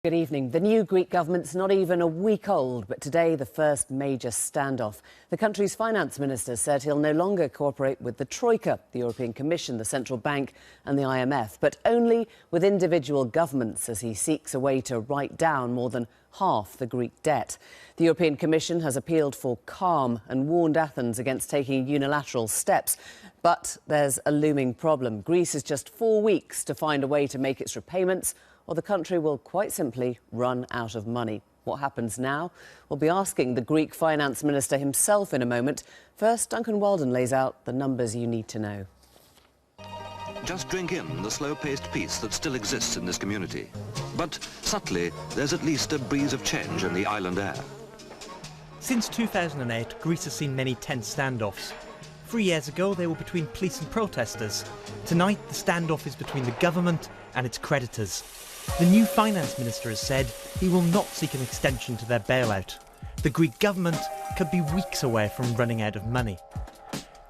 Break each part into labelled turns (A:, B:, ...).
A: Good evening. The new Greek government's not even a week old, but today the first major standoff. The country's finance minister said he'll no longer cooperate with the Troika, the European Commission, the Central Bank and the IMF, but only with individual governments as he seeks a way to write down more than half the Greek debt. The European Commission has appealed for calm and warned Athens against taking unilateral steps. But there's a looming problem. Greece has just 4 weeks to find a way to make its repayments, or the country will quite simply run out of money. What happens now? We'll be asking the Greek finance minister himself in a moment. First, Duncan Walden lays out the numbers you need to know.
B: Just drink in the slow-paced peace that still exists in this community. But subtly, there's at least a breeze of change in the island air.
C: Since 2008, Greece has seen many tense standoffs. 3 years ago, they were between police and protesters. Tonight, the standoff is between the government and its creditors. The new finance minister has said he will not seek an extension to their bailout. The Greek government could be weeks away from running out of money.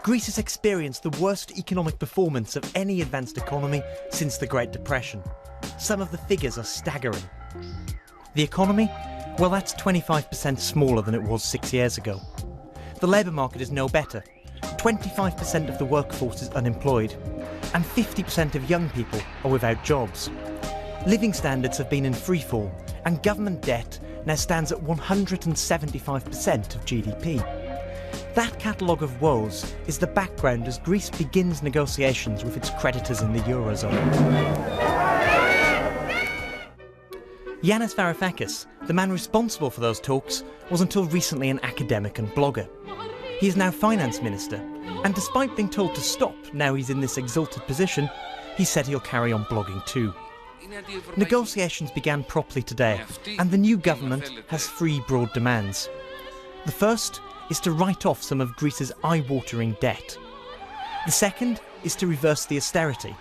C: Greece has experienced the worst economic performance of any advanced economy since the Great Depression. Some of the figures are staggering. The economy? Well, that's 25% smaller than it was 6 years ago. The labour market is no better. 25% of the workforce is unemployed, and 50% of young people are without jobs. Living standards have been in freefall, and government debt now stands at 175% of GDP. That catalogue of woes is the background as Greece begins negotiations with its creditors in the Eurozone. Yanis Varoufakis, the man responsible for those talks, was until recently an academic and blogger. He is now finance minister, and despite being told to stop now he's in this exalted position, he said he'll carry on blogging too. Negotiations began properly today, and the new government has 3 broad demands. The first is to write off some of Greece's eye-watering debt. The second is to reverse the austerity,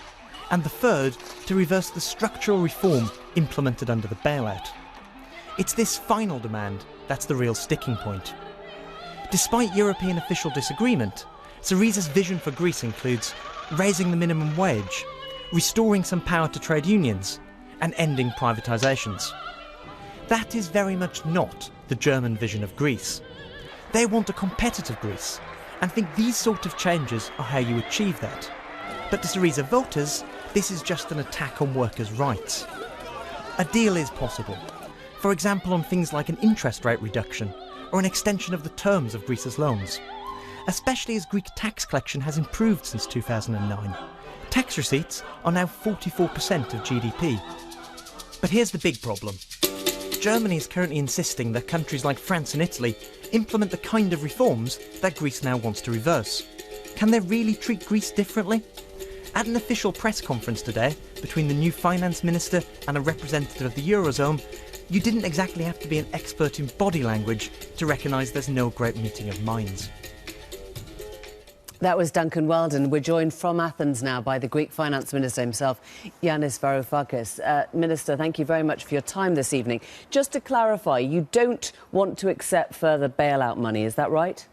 C: and the third to reverse the structural reform implemented under the bailout. It's this final demand that's the real sticking point. Despite European official disagreement, Syriza's vision for Greece includes raising the minimum wage, restoring some power to trade unions, and ending privatisations. That is very much not the German vision of Greece. They want a competitive Greece, and think these sort of changes are how you achieve that. But to Syriza voters, this is just an attack on workers' rights. A deal is possible, for example on things like an interest rate reduction, or an extension of the terms of Greece's loans, especially as Greek tax collection has improved since 2009. Tax receipts are now 44% of GDP. But here's the big problem. Germany is currently insisting that countries like France and Italy implement the kind of reforms that Greece now wants to reverse. Can they really treat Greece differently? At an official press conference today between the new finance minister and a representative of the Eurozone, you didn't exactly have to be an expert in body language to recognise there's no great meeting of minds.
A: That was Duncan Walden. We're joined from Athens now by the Greek finance minister himself, Yanis Varoufakis. Minister, thank you very much for your time this evening. Just to clarify, you don't want to accept further bailout money, is that right?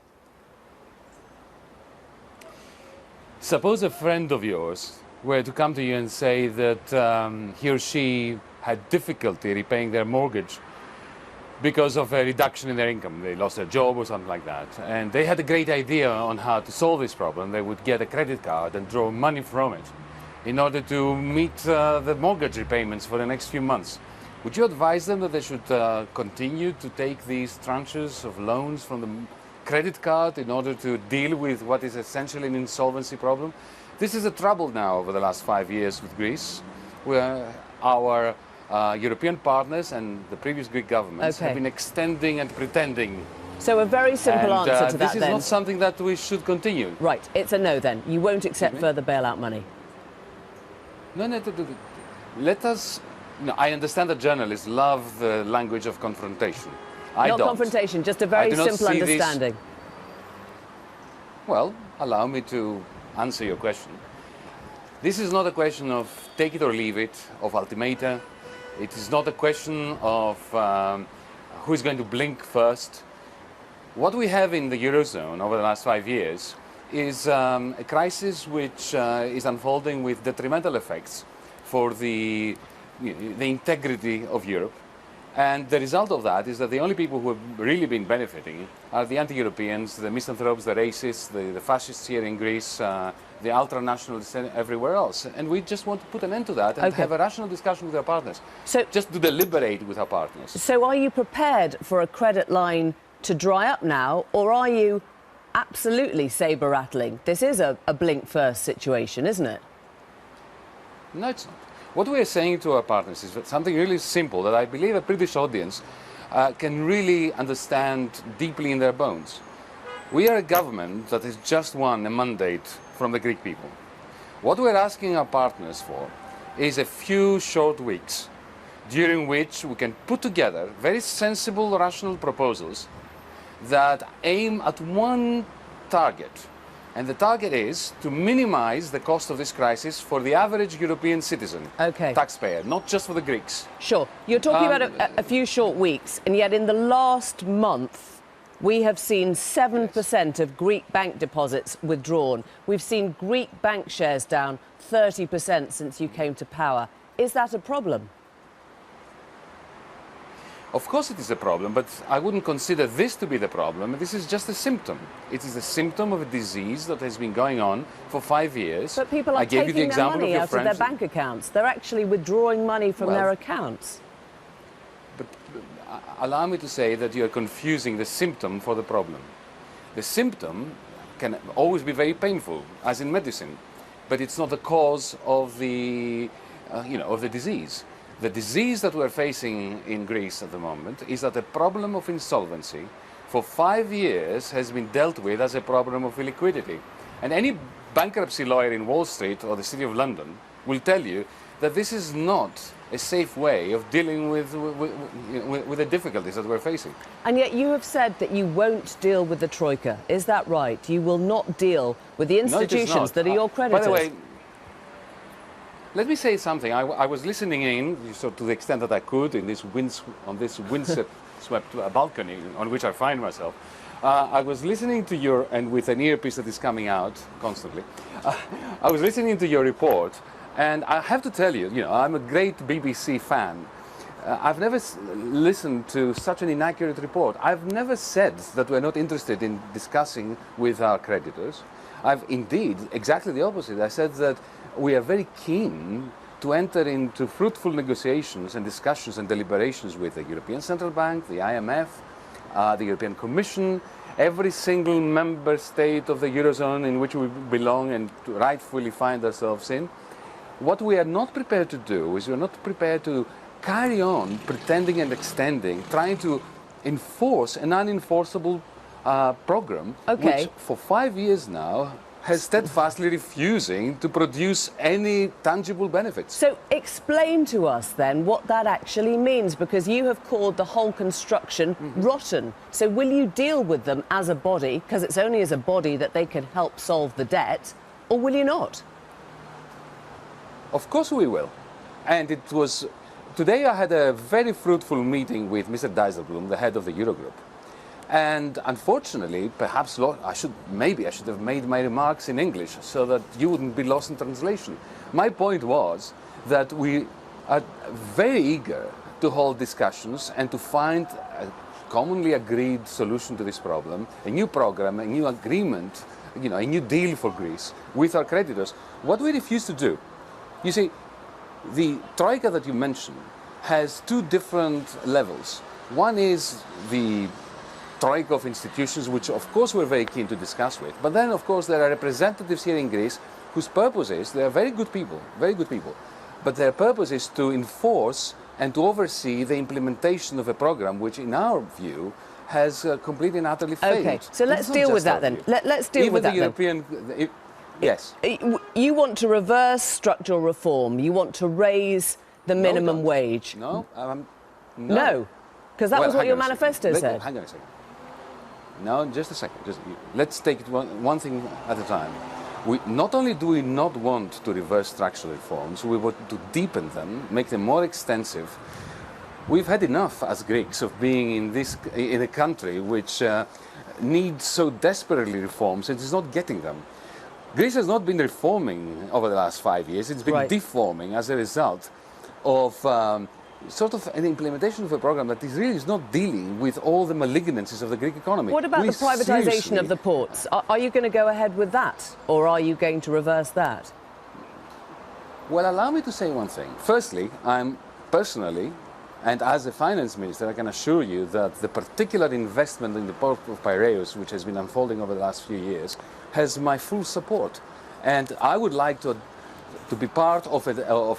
D: Suppose a friend of yours were to come to you and say that he or she had difficulty repaying their mortgage because of a reduction in their income. They lost their job or something like that. And they had a great idea on how to solve this problem. They would get a credit card and draw money from it in order to meet the mortgage repayments for the next few months. Would you advise them that they should continue to take these tranches of loans from the credit card in order to deal with what is essentially an insolvency problem? This is a trouble now over the last 5 years with Greece, where our European partners and the previous Greek governments have been extending and pretending.
A: So a very simple answer to that
D: this
A: then.
D: is not something that we should continue.
A: Right, it's a no then. You won't accept further bailout money?
D: No, let us... No, I understand that journalists love the language of confrontation. I don't.
A: Not confrontation, just a very simple understanding.
D: Well, allow me to answer your question. This is not a question of take it or leave it, of ultimata. It is not a question of who is going to blink first. What we have in the Eurozone over the last 5 years is a crisis which is unfolding with detrimental effects for the integrity of Europe And the result of that is that the only people who have really been benefiting are the anti-Europeans, the misanthropes, the racists, the fascists here in Greece, the ultra-nationalists everywhere else. And we just want to put an end to that and
A: Okay.
D: have a rational discussion with our partners.
A: So-
D: just to deliberate with our partners.
A: So are you prepared for a credit line to dry up now, or are you absolutely saber-rattling? This is a blink-first situation, isn't it?
D: No, it's not. What we are saying to our partners is something really simple that I believe a British audience can really understand deeply in their bones. We are a government that has just won a mandate from the Greek people. What we're asking our partners for is a few short weeks during which we can put together very sensible, rational proposals that aim at one target. And the target is to minimize the cost of this crisis for the average European citizen,
A: Okay.
D: taxpayer, not just for the Greeks.
A: Sure. You're talking about a few short weeks, and yet in the last month, we have seen 7% of Greek bank deposits withdrawn. We've seen Greek bank shares down 30% since you came to power. Is that a problem?
D: Of course it is a problem, but I wouldn't consider this to be the problem. This is just a symptom. It is a symptom of a disease that has been going on for 5 years.
A: But people are
D: I gave you the
A: taking their
D: example
A: money
D: of your
A: out of their
D: friends.
A: bank accounts. They're actually withdrawing money from
D: Well-
A: their accounts.
D: But allow me to say that you are confusing the symptom for the problem. The symptom can always be very painful, as in medicine, but it's not the cause of the, of the disease. The disease that we're facing in Greece at the moment is that the problem of insolvency for 5 years has been dealt with as a problem of illiquidity. And any bankruptcy lawyer in Wall Street or the City of London will tell you that this is not a safe way of dealing with the difficulties that we're facing.
A: And yet you have said that you won't deal with the Troika. Is that right? You will not deal with the
D: No, it is
A: institutions
D: not.
A: that are your creditors.
D: By the way, let me say something. I was listening in, so to the extent that I could, on this windswept balcony on which I find myself. I was listening to your, and with an earpiece that is coming out constantly, I was listening to your report, and I have to tell you, I'm a great BBC fan. I've never listened to such an inaccurate report. I've never said that we're not interested in discussing with our creditors. I've indeed, exactly the opposite. I said that we are very keen to enter into fruitful negotiations and discussions and deliberations with the European Central Bank, the IMF, the European Commission, every single member state of the Eurozone in which we belong and rightfully find ourselves in. What we are not prepared to do is we're not prepared to carry on pretending and extending, trying to enforce an unenforceable program,
A: Okay.
D: which for 5 years now has steadfastly refusing to produce any tangible benefits.
A: So explain to us then what that actually means, because you have called the whole construction rotten. So will you deal with them as a body, because it's only as a body that they can help solve the debt, or will you not?
D: Of course we will. And it was, today I had a very fruitful meeting with Mr. Dijsselbloem, the head of the Eurogroup. And unfortunately, perhaps maybe I should have made my remarks in English so that you wouldn't be lost in translation. My point was that we are very eager to hold discussions and to find a commonly agreed solution to this problem, a new program, a new agreement, a new deal for Greece with our creditors. What we refuse to do, you see, the Troika that you mentioned has two different levels. One is the Troika of institutions, which of course we're very keen to discuss with. But then, of course, there are representatives here in Greece whose purpose is, they are very good people, but their purpose is to enforce and to oversee the implementation of a program which, in our view, has completely and utterly failed.
A: Okay, so
D: It's
A: let's
D: not
A: deal
D: just
A: with that
D: our
A: then.
D: view.
A: Let's deal
D: Even
A: with
D: the
A: that then.
D: European, yes.
A: You want to reverse structural reform. You want to raise the minimum
D: don't.
A: wage.
D: No,
A: No, because that was what
D: hang
A: your
D: on a second.
A: manifesto said.
D: Hang on a second. No, just a second. Let's take it one thing at a time. Not only do we not want to reverse structural reforms, we want to deepen them, make them more extensive. We've had enough as Greeks of being in a country which needs so desperately reforms and is not getting them. Greece has not been reforming over the last 5 years. It's been
A: Right.
D: deforming as a result of
E: sort of an implementation of a program that is not dealing with all the malignancies of the Greek economy.
A: What about the privatisation of the ports? Are you going to go ahead with that, or are you going to reverse that?
E: Well, allow me to say one thing. Firstly, I'm personally, and as a finance minister, I can assure you that the particular investment in the port of Piraeus, which has been unfolding over the last few years, has my full support. And I would like to be part of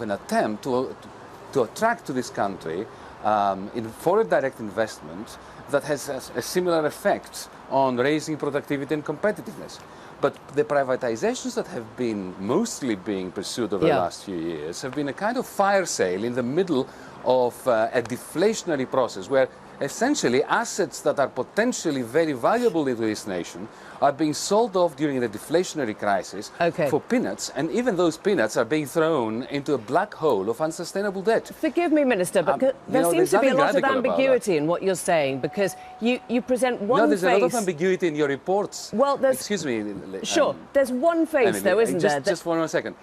E: an attempt to attract to this country foreign direct investment that has a similar effect on raising productivity and competitiveness. But the privatizations that have been mostly being pursued over the last few years have been a kind of fire sale in the middle of a deflationary process where essentially assets that are potentially very valuable to this nation are being sold off during the deflationary crisis for peanuts, and even those peanuts are being thrown into a black hole of unsustainable debt.
A: Forgive me, Minister, but there seems to be a lot of ambiguity in what you're saying, because you present one
E: there's
A: face...
E: a lot of ambiguity in your reports.
A: Well, there's...
E: Excuse me.
A: Sure, there's one face,
E: Emily,
A: though, isn't there?
E: Just for 1 second.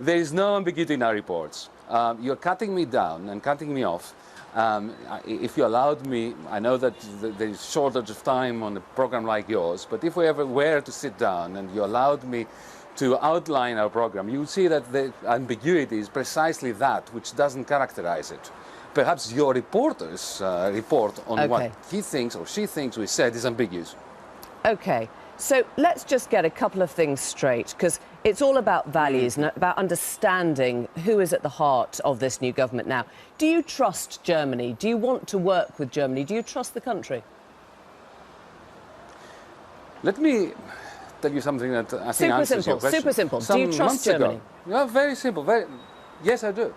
E: There is no ambiguity in our reports. You're cutting me down and cutting me off. If you allowed me, I know that there is shortage of time on a program like yours, but if we ever were to sit down and you allowed me to outline our program, you would see that the ambiguity is precisely that which doesn't characterize it. Perhaps your reporter's report on what he thinks or she thinks we said is ambiguous.
A: Okay, so let's just get a couple of things straight, because it's all about values and about understanding who is at the heart of this new government now. Do you trust Germany? Do you want to work with Germany? Do you trust the country?
E: Let me tell you something that I think answers your question.
A: Super simple. Do you trust Germany?
E: Very simple. Yes, I do.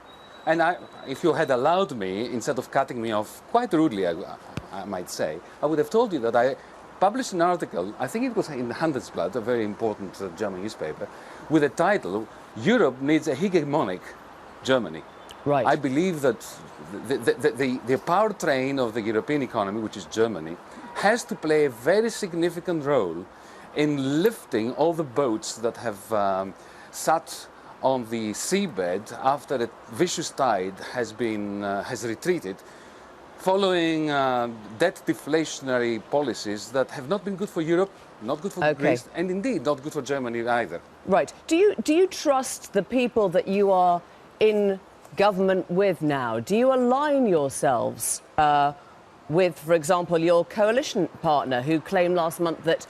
E: And if you had allowed me, instead of cutting me off quite rudely, I might say, I would have told you that I published an article, I think it was in Handelsblatt, a very important German newspaper, with the title, "Europe needs a hegemonic Germany."
A: Right.
E: I believe that the powertrain of the European economy, which is Germany, has to play a very significant role in lifting all the boats that have sat on the seabed after a vicious tide has retreated, following debt deflationary policies that have not been good for Europe, not good for Greece, and indeed not good for Germany either.
A: Right. Do you trust the people that you are in government with now? Do you align yourselves with, for example, your coalition partner, who claimed last month that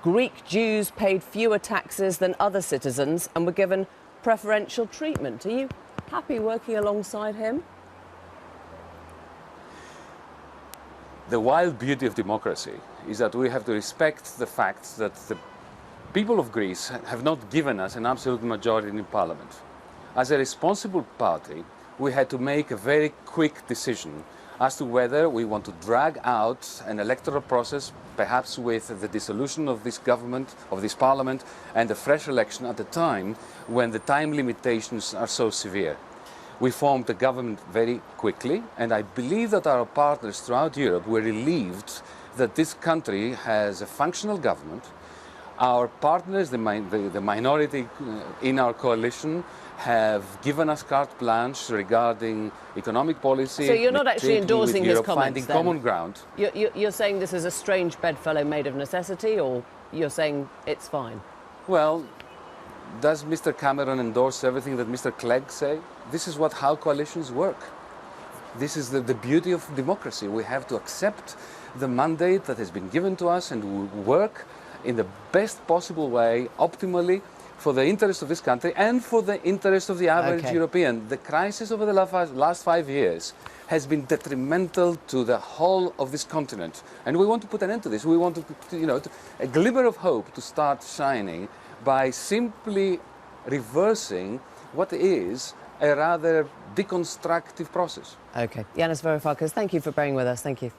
A: Greek Jews paid fewer taxes than other citizens and were given preferential treatment? Are you happy working alongside him?
E: The wild beauty of democracy is that we have to respect the fact that the people of Greece have not given us an absolute majority in Parliament. As a responsible party, we had to make a very quick decision as to whether we want to drag out an electoral process, perhaps with the dissolution of this government, of this Parliament, and a fresh election at a time when the time limitations are so severe. We formed the government very quickly, and I believe that our partners throughout Europe were relieved that this country has a functional government. Our partners, the minority in our coalition, have given us carte blanche regarding economic policy.
A: So you're not actually endorsing his comments,
E: finding
A: then?
E: common ground.
A: You're saying this is a strange bedfellow made of necessity, or you're saying it's fine?
E: Well, does Mr. Cameron endorse everything that Mr. Clegg say? This is how coalitions work. This is the beauty of democracy. We have to accept the mandate that has been given to us and work in the best possible way, optimally, for the interest of this country and for the interest of the average European. The crisis over the last 5 years has been detrimental to the whole of this continent. And we want to put an end to this. We want a glimmer of hope to start shining by simply reversing what is a rather deconstructive process.
A: Okay. Yanis Varoufakis, thank you for bearing with us. Thank you.